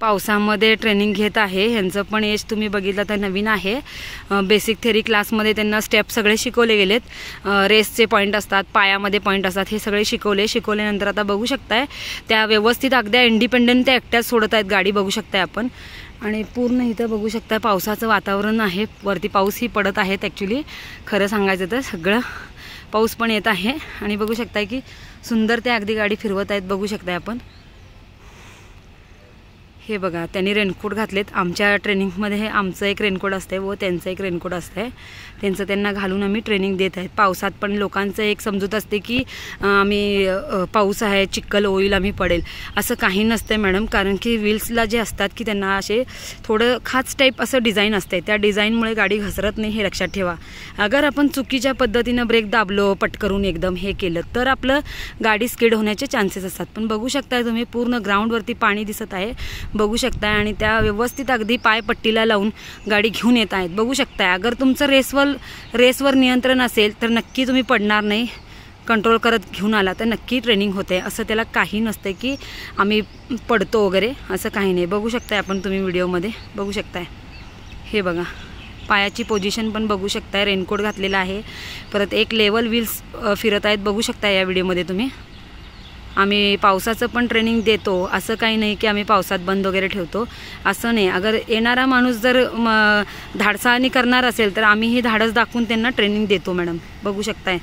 पावसामध्ये ट्रेनिंग घेत आहे। ह्यांचं पण एज तुम्ही बघितलं तर नवीन आहे। बेसिक थेरी क्लासमध्ये त्यांना स्टेप सगळे शिकवले गेलेत। रेसचे पॉईंट असतात, पायामध्ये पॉईंट असतात, हे सगळे शिकवल्यानंतर आता बघू शकताय त्या व्यवस्थित अगदी इंडिपेंडेंट त्या एकट्याच सोडत आहेत गाडी, बघू शकताय आपण। आणि पूर्ण इथं बघू शकताय पावसाचं वातावरण आहे, वरती पाऊसही पडत आहेत। ॲक्च्युली खरं सांगायचं तर सगळं पाऊस पण येत आहे आणि बघू शकताय की सुंदर ते अगदी गाडी फिरवत आहेत, बघू शकताय आपण। हे बघा त्यांनी रेनकोट घातलेत। आमच्या ट्रेनिंगमध्ये हे आमचं एक रेनकोट असते व त्यांचं एक रेनकोट असते, त्यांचं त्यांना घालून आम्ही ट्रेनिंग देत आहेत। पावसात पण लोकांचं एक समजूत असते की आम्ही पाऊस आहे, चिखल होईल, आम्ही पडेल, असं काही नसते मॅडम। कारण की व्हील्सला जे असतात की त्यांना असे थोडं खाच टाईप असं डिझाईन असते, त्या डिझाईनमुळे गाडी घसरत नाही, हे लक्षात ठेवा। अगर आपण चुकीच्या पद्धतीनं ब्रेक दाबलो पटकरून एकदम हे केलं तर आपलं गाडी स्किड होण्याचे चान्सेस असतात। पण बघू शकताय तुम्ही पूर्ण ग्राउंडवरती पाणी दिसत आहे, बघू शकताय, आणि त्या व्यवस्थित अगदी पाय पट्टीला लावून गाडी घेऊन येत आहेत, बघू शकताय। अगर तुमचं रेसवर नियंत्रण असेल तर नक्की तुम्ही पडणार नाही, कंट्रोल करत घेऊन आला तर नक्की ट्रेनिंग होते। असं त्याला काही नसते की आम्ही पडतो वगैरे, असं काही नाही। बघू शकताय आपण तुम्ही व्हिडिओमध्ये बघू शकताय। हे बघा पायाची पोझिशन पण बघू शकताय, रेनकोट घातलेला आहे, परत एक लेवल व्हील्स फिरत आहेत, बघू शकताय या व्हिडिओमध्ये तुम्ही। आम्ही पावसाचं पण ट्रेनिंग देतो, असं काही नाही की आम्ही पावसात बंद वगैरे ठेवतो, असं नाही। अगर येणारा माणूस जर धाडसाने करणार असेल तर आम्ही हे धाडस दाखवून त्यांना ट्रेनिंग देतो मॅडम, बघू शकताय।